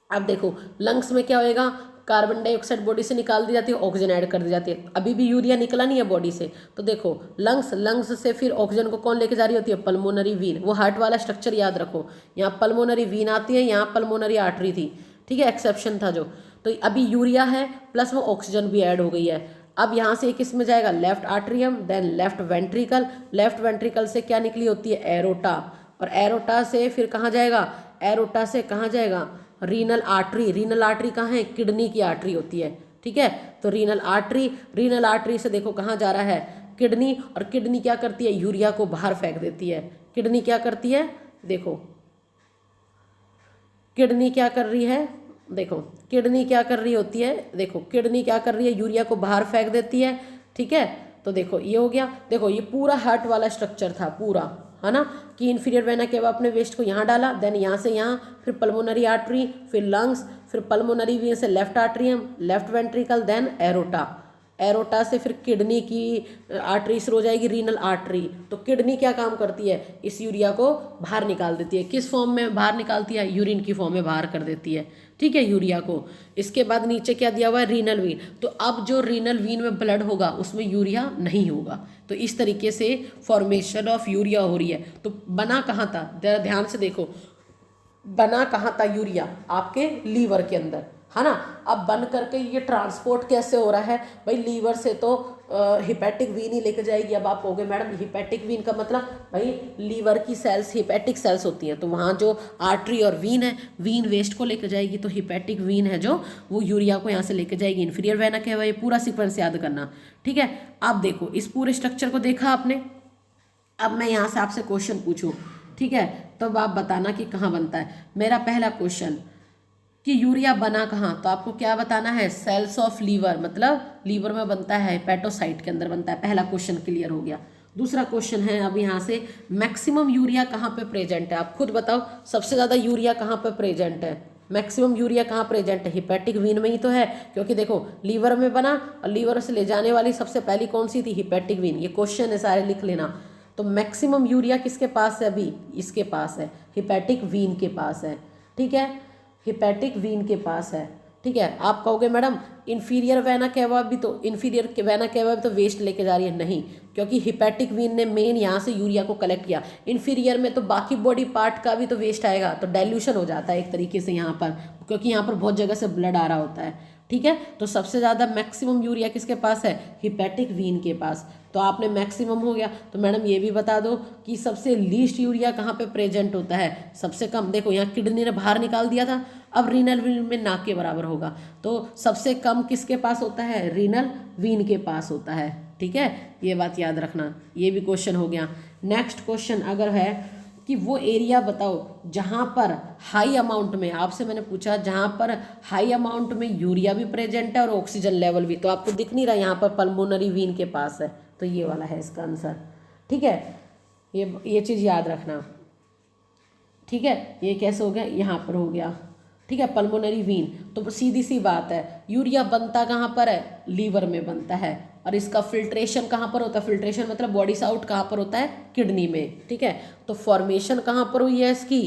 अब देखो लंग्स में क्या होएगा, कार्बन डाइऑक्साइड बॉडी से निकाल दी जाती है, ऑक्सीजन ऐड कर दी जाती है। अभी भी यूरिया निकला नहीं है बॉडी से, तो देखो लंग्स से फिर ऑक्सीजन को कौन लेके जा रही होती है, पल्मोनरी वीन। वो हार्ट वाला स्ट्रक्चर याद रखो, यहाँ पल्मोनरी वीन आती है, यहाँ पल्मोनरी आर्टरी थी, ठीक है, एक्सेप्शन था जो। तो अभी यूरिया है प्लस वो ऑक्सीजन भी ऐड हो गई है। अब यहाँ से किस में जाएगा, left atrium, then left ventricle. Left ventricle से क्या निकली होती है, एरोटा, और एरोटा से फिर कहाँ जाएगा, एरोटा से कहाँ जाएगा, रीनल आर्टरी। रीनल आर्टरी कहाँ है, किडनी की आर्टरी होती है, ठीक है। तो रीनल आर्टरी से देखो कहाँ जा रहा है, किडनी, और किडनी क्या करती है, यूरिया को बाहर फेंक देती है। किडनी क्या करती है, देखो किडनी क्या कर रही है, देखो किडनी क्या कर रही होती है, देखो किडनी क्या कर रही है, यूरिया को बाहर फेंक देती है, ठीक है। तो देखो ये हो गया, देखो ये पूरा हार्ट वाला स्ट्रक्चर था पूरा, है ना, कि इन्फीरियर वेना केवा अपने वेस्ट को यहाँ डाला, देन यहाँ से यहाँ, फिर पल्मोनरी आर्टरी, फिर लंग्स, फिर पल्मोनरी वीन से left atrium, left ventricle, then aorta. Aorta से फिर किडनी की आर्टरी शुरू हो जाएगी, रीनल आर्टरी। तो किडनी क्या काम करती है, इस यूरिया को बाहर निकाल देती है। किस फॉर्म में बाहर निकालती है, यूरिन की फॉर्म में बाहर कर देती है, ठीक है, यूरिया को। इसके बाद नीचे क्या दिया हुआ है, रीनल वीन। तो अब जो रीनल वीन में ब्लड होगा उसमें यूरिया नहीं होगा। तो इस तरीके से फॉर्मेशन ऑफ यूरिया हो रही है। तो बना कहाँ था, जरा ध्यान से देखो, बना कहाँ था यूरिया, आपके लीवर के अंदर, है ना। अब बन करके ये ट्रांसपोर्ट कैसे हो रहा है भाई, लीवर से तो हिपैटिक वीन ही लेके जाएगी। अब आप कहोगे मैडम हिपैटिक वीन का मतलब, भाई लीवर की सेल्स हिपैटिक सेल्स होती हैं, तो वहाँ जो आर्टरी और वीन है, वीन वेस्ट को लेकर जाएगी, तो हिपैटिक वीन है जो वो यूरिया को यहाँ से लेकर जाएगी। इन्फीरियर वेना क्या है, ये पूरा सीक्वेंस याद करना, ठीक है। अब देखो इस पूरे स्ट्रक्चर को देखा आपने, अब मैं यहाँ से आपसे क्वेश्चन पूछूं, ठीक है, तब आप बताना कि कहाँ बनता है। मेरा पहला क्वेश्चन कि यूरिया बना कहाँ, तो आपको क्या बताना है, सेल्स ऑफ लीवर, मतलब लीवर में बनता है, हेपेटोसाइट के अंदर बनता है। पहला क्वेश्चन क्लियर हो गया। दूसरा क्वेश्चन है अब यहाँ से, मैक्सिमम यूरिया कहाँ पे प्रेजेंट है, आप खुद बताओ, सबसे ज़्यादा यूरिया कहाँ पे प्रेजेंट है, मैक्सिमम यूरिया कहाँ प्रेजेंट है, हिपैटिक वीन में ही तो है, क्योंकि देखो लीवर में बना और लीवर से ले जाने वाली सबसे पहली कौन सी थी, हिपैटिक वीन। ये क्वेश्चन है, सारे लिख लेना। तो मैक्सिमम यूरिया किसके पास है, अभी इसके पास है, हिपैटिक वीन के पास है, ठीक है, हिपैटिक वीन के पास है, ठीक है। आप कहोगे मैडम इन्फीरियर वेना केवा भी, तो इन्फीरियर वेना केवा भी तो वेस्ट लेके जा रही है, नहीं, क्योंकि हिपैटिक वीन ने मेन यहाँ से यूरिया को कलेक्ट किया। इन्फीरियर में तो बाकी बॉडी पार्ट का भी तो वेस्ट आएगा, तो डाइल्यूशन हो जाता है एक तरीके से यहाँ पर, क्योंकि यहाँ पर बहुत जगह से ब्लड आ रहा होता है, ठीक है। तो सबसे ज़्यादा मैक्सिमम यूरिया किसके पास है, हिपैटिक वीन के पास। तो आपने मैक्सिमम हो गया, तो मैडम ये भी बता दो कि सबसे लीस्ट यूरिया कहाँ पे प्रेजेंट होता है, सबसे कम। देखो यहाँ किडनी ने बाहर निकाल दिया था, अब रीनल वीन में ना के बराबर होगा, तो सबसे कम किसके पास होता है, रीनल वीन के पास होता है, ठीक है। ये बात याद रखना, ये भी क्वेश्चन हो गया। नेक्स्ट क्वेश्चन अगर है कि वो एरिया बताओ जहाँ पर हाई अमाउंट में, आपसे मैंने पूछा जहाँ पर हाई अमाउंट में यूरिया भी प्रेजेंट है और ऑक्सीजन लेवल भी, तो आपको दिख नहीं रहा यहाँ पर पल्मोनरी वीन के पास है, तो ये वाला है इसका आंसर, ठीक है। ये चीज़ याद रखना, ठीक है। ये कैसे हो गया, यहाँ पर हो गया, ठीक है, पल्मोनरी वीन। तो सीधी सी बात है, यूरिया बनता कहाँ पर है, लीवर में बनता है, और इसका फिल्ट्रेशन कहाँ पर होता है, फिल्ट्रेशन मतलब बॉडी से आउट कहाँ पर होता है, किडनी में, ठीक है। तो फॉर्मेशन कहाँ पर हुई है इसकी,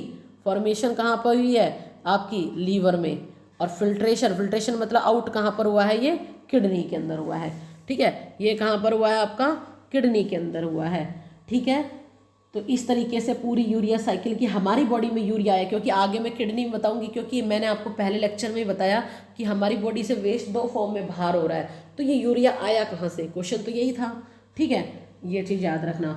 फॉर्मेशन कहाँ पर हुई है आपकी लीवर में, और फिल्ट्रेशन मतलब आउट कहाँ पर हुआ है, ये किडनी के अंदर हुआ है, ठीक है। ये कहाँ पर हुआ है आपका, किडनी के अंदर हुआ है, ठीक है। तो इस तरीके से पूरी यूरिया साइकिल की हमारी बॉडी में यूरिया है, क्योंकि आगे मैं किडनी में बताऊंगी, क्योंकि मैंने आपको पहले लेक्चर में ही बताया कि हमारी बॉडी से वेस्ट दो फॉर्म में बाहर हो रहा है, तो ये यूरिया आया कहाँ से, क्वेश्चन तो यही था, ठीक है। ये चीज़ याद रखना,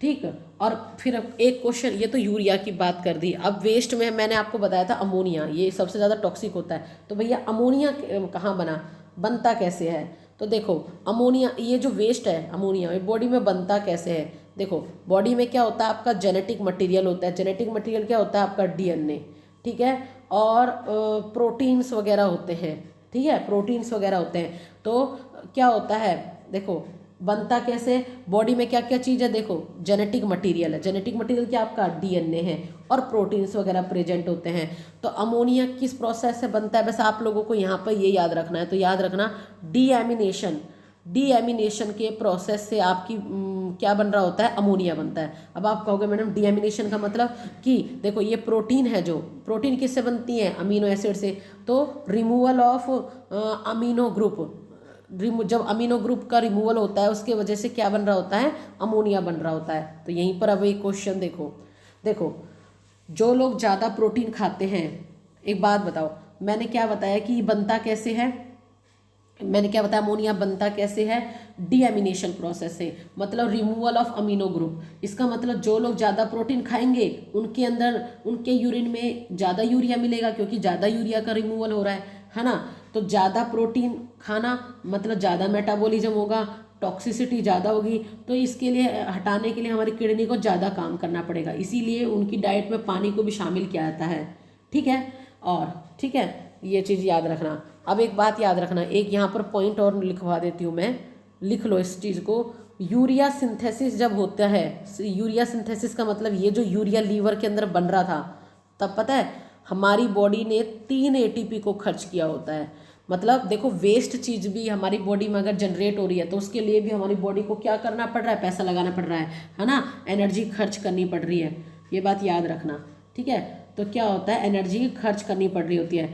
ठीक। और फिर एक क्वेश्चन, ये तो यूरिया की बात कर दी। अब वेस्ट में मैंने आपको बताया था अमोनिया, ये सबसे ज़्यादा टॉक्सिक होता है। तो भैया अमोनिया कहाँ बनता कैसे है? तो देखो अमोनिया, ये जो वेस्ट है अमोनिया, ये बॉडी में बनता कैसे है? देखो बॉडी में क्या होता है, आपका जेनेटिक मटेरियल होता है। जेनेटिक मटेरियल क्या होता है? आपका डीएनए, ठीक है, और प्रोटीन्स वगैरह होते हैं, ठीक है, प्रोटीन्स वगैरह होते हैं। तो क्या होता है, देखो बनता कैसे? बॉडी में क्या क्या चीज़ है? देखो जेनेटिक मटेरियल है। जेनेटिक मटेरियल क्या आपका? डीएनए है, और प्रोटीन्स वगैरह प्रेजेंट होते हैं। तो अमोनिया किस प्रोसेस से बनता है? बस आप लोगों को यहाँ पर ये याद रखना है। तो याद रखना, डीएमिनेशन, डीएमिनेशन के प्रोसेस से आपकी क्या बन रहा होता है? अमोनिया बनता है। अब आप कहोगे मैडम डीएमिनेशन का मतलब कि देखो ये प्रोटीन है, जो प्रोटीन किससे बनती है? अमीनो एसिड से। तो रिमूवल ऑफ अमीनो ग्रुप, जब अमीनो ग्रुप का रिमूवल होता है उसके वजह से क्या बन रहा होता है? अमोनिया बन रहा होता है। तो यहीं पर अब एक क्वेश्चन देखो, देखो जो लोग ज़्यादा प्रोटीन खाते हैं, एक बात बताओ, मैंने क्या बताया कि ये बनता कैसे है? मैंने क्या बताया? अमोनिया बनता कैसे है? डीएमिनेशन प्रोसेस से, मतलब रिमूवल ऑफ अमीनो ग्रुप। इसका मतलब जो लोग ज़्यादा प्रोटीन खाएंगे उनके अंदर, उनके यूरिन में ज़्यादा यूरिया मिलेगा, क्योंकि ज़्यादा यूरिया का रिमूवल हो रहा है ना। तो ज़्यादा प्रोटीन खाना मतलब ज़्यादा मेटाबॉलिज्म होगा, टॉक्सिसिटी ज़्यादा होगी। तो इसके लिए हटाने के लिए हमारी किडनी को ज़्यादा काम करना पड़ेगा, इसीलिए उनकी डाइट में पानी को भी शामिल किया जाता है, ठीक है। और ठीक है, ये चीज़ याद रखना। अब एक बात याद रखना, एक यहाँ पर पॉइंट और लिखवा देती हूँ मैं, लिख लो इस चीज़ को। यूरिया सिंथेसिस जब होता है, यूरिया सिंथेसिस का मतलब ये जो यूरिया लीवर के अंदर बन रहा था, तब पता है हमारी बॉडी ने 3 एटीपी को खर्च किया होता है। मतलब देखो वेस्ट चीज़ भी हमारी बॉडी में अगर जनरेट हो रही है तो उसके लिए भी हमारी बॉडी को क्या करना पड़ रहा है? पैसा लगाना पड़ रहा है ना, एनर्जी खर्च करनी पड़ रही है। ये बात याद रखना, ठीक है। तो क्या होता है? एनर्जी खर्च करनी पड़ रही होती है,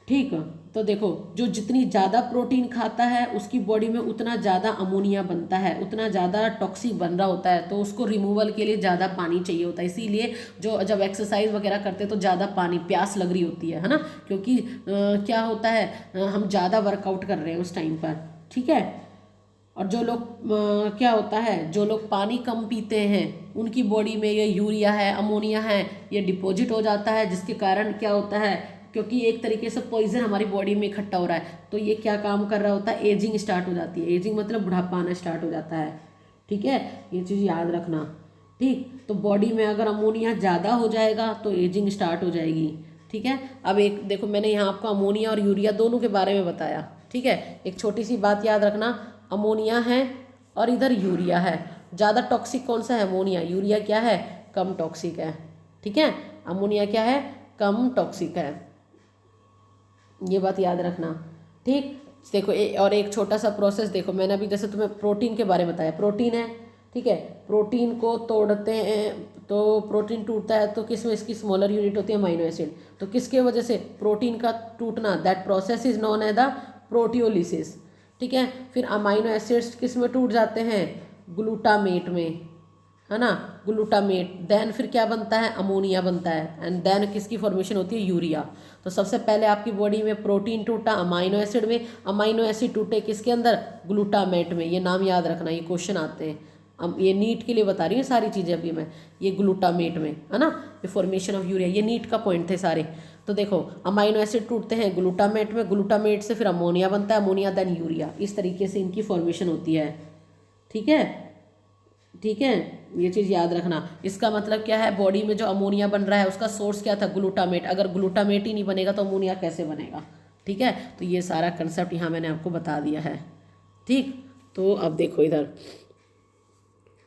ठीक। तो देखो जो जितनी ज़्यादा प्रोटीन खाता है उसकी बॉडी में उतना ज़्यादा अमोनिया बनता है, उतना ज़्यादा टॉक्सिक बन रहा होता है। तो उसको रिमूवल के लिए ज़्यादा पानी चाहिए होता है। इसीलिए जो जब एक्सरसाइज वगैरह करते हैं तो ज़्यादा पानी, प्यास लग रही होती है ना, क्योंकि क्या होता है, हम ज़्यादा वर्कआउट कर रहे हैं उस टाइम पर, ठीक है। और जो लोग क्या होता है, जो लोग पानी कम पीते हैं उनकी बॉडी में ये यूरिया है, अमोनिया है, ये डिपॉजिट हो जाता है, जिसके कारण क्या होता है, क्योंकि एक तरीके से पॉइजन हमारी बॉडी में इकट्ठा हो रहा है, तो ये क्या काम कर रहा होता है? एजिंग स्टार्ट हो जाती है। एजिंग मतलब बुढ़ापा आना स्टार्ट हो जाता है, ठीक है। ये चीज़ याद रखना, ठीक। तो बॉडी में अगर अमोनिया ज़्यादा हो जाएगा तो एजिंग स्टार्ट हो जाएगी, ठीक है। अब एक देखो मैंने यहाँ आपको अमोनिया और यूरिया दोनों के बारे में बताया, ठीक है। एक छोटी सी बात याद रखना, अमोनिया है और इधर यूरिया है। ज़्यादा टॉक्सिक कौन सा है? अमोनिया। यूरिया क्या है? कम टॉक्सिक है, ठीक है। अमोनिया क्या है? कम टॉक्सिक है, ये बात याद रखना, ठीक। देखो और एक छोटा सा प्रोसेस देखो, मैंने अभी जैसे तुम्हें प्रोटीन के बारे में बताया, प्रोटीन है, ठीक है। प्रोटीन को तोड़ते हैं तो प्रोटीन टूटता है तो किस में? इसकी स्मॉलर यूनिट होती है अमाइनो एसिड। तो किसके वजह से? प्रोटीन का टूटना, that process is known as the proteolysis, ठीक है। फिर अमाइनो एसिड्स किस में टूट जाते हैं? ग्लूटामेट में, है ना, ग्लूटामेट। देन फिर क्या बनता है? अमोनिया बनता है, एंड देन किसकी फॉर्मेशन होती है? यूरिया। तो सबसे पहले आपकी बॉडी में प्रोटीन टूटा अमाइनो एसिड में, अमाइनो एसिड टूटे किसके अंदर? ग्लूटामेट में। ये नाम याद रखना, ये क्वेश्चन आते हैं। ये नीट के लिए बता रही हूँ सारी चीज़ें अभी मैं, ये ग्लूटामेट में, है ना, ये फॉर्मेशन ऑफ यूरिया, ये नीट का पॉइंट थे सारे। तो देखो अमाइनो एसिड टूटते हैं ग्लूटामेट में, ग्लूटामेट से फिर अमोनिया बनता है, अमोनिया देन यूरिया। इस तरीके से इनकी फॉर्मेशन होती है, ठीक है, ठीक है। ये चीज़ याद रखना। इसका मतलब क्या है? बॉडी में जो अमोनिया बन रहा है उसका सोर्स क्या था? ग्लूटामेट। अगर ग्लूटामेट ही नहीं बनेगा तो अमोनिया कैसे बनेगा, ठीक है। तो ये सारा कंसेप्ट यहाँ मैंने आपको बता दिया है, ठीक। तो अब देखो इधर,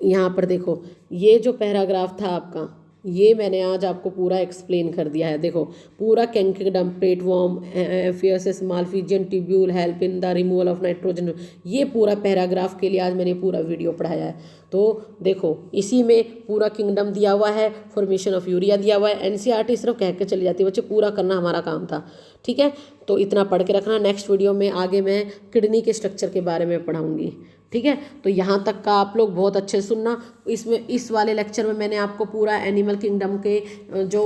यहाँ पर देखो, ये जो पैराग्राफ था आपका, ये मैंने आज आपको पूरा एक्सप्लेन कर दिया है। देखो पूरा कैंकिडम, प्लेटवॉर्म, एफियसिस, Malpighian tubule, help in the removal of nitrogen, ये पूरा पैराग्राफ के लिए आज मैंने पूरा वीडियो पढ़ाया है। तो देखो इसी में पूरा किंगडम दिया हुआ है, फॉर्मेशन ऑफ यूरिया दिया हुआ है। एनसीईआरटी सिर्फ कह के चली जाती है बच्चे, पूरा करना हमारा काम था, ठीक है। तो इतना पढ़ के रखना। नेक्स्ट वीडियो में आगे मैं किडनी के स्ट्रक्चर के बारे में पढ़ाऊँगी, ठीक है। तो यहाँ तक का आप लोग बहुत अच्छे सुनना। इसमें इस वाले लेक्चर में मैंने आपको पूरा एनिमल किंगडम के जो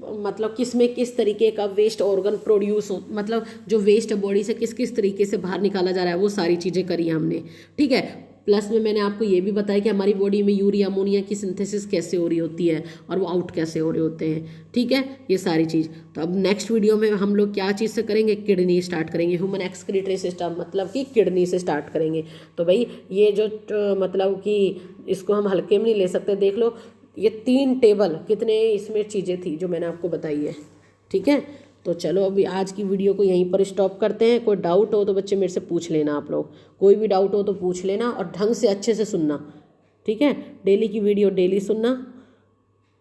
मतलब किस में किस तरीके का वेस्ट ऑर्गन प्रोड्यूस हो, मतलब जो वेस्ट बॉडी से किस किस तरीके से बाहर निकाला जा रहा है, वो सारी चीज़ें करी हैं हमने, ठीक है। प्लस में मैंने आपको ये भी बताया कि हमारी बॉडी में यूरिया अमोनिया की सिंथेसिस कैसे हो रही होती है और वो आउट कैसे हो रहे होते हैं। ठीक है, ये सारी चीज़। तो अब नेक्स्ट वीडियो में हम लोग क्या चीज़ से करेंगे, किडनी स्टार्ट करेंगे, ह्यूमन एक्सक्रीटरी सिस्टम, मतलब कि किडनी से स्टार्ट करेंगे। तो भाई ये जो मतलब कि इसको हम हल्के में नहीं ले सकते। देख लो ये 3 टेबल कितने इसमें चीज़ें थी जो मैंने आपको बताई है। ठीक है, तो चलो अभी आज की वीडियो को यहीं पर स्टॉप करते हैं। कोई डाउट हो तो बच्चे मेरे से पूछ लेना, आप लोग कोई भी डाउट हो तो पूछ लेना और ढंग से अच्छे से सुनना। ठीक है, डेली की वीडियो डेली सुनना।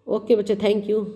ओके बच्चे, थैंक यू।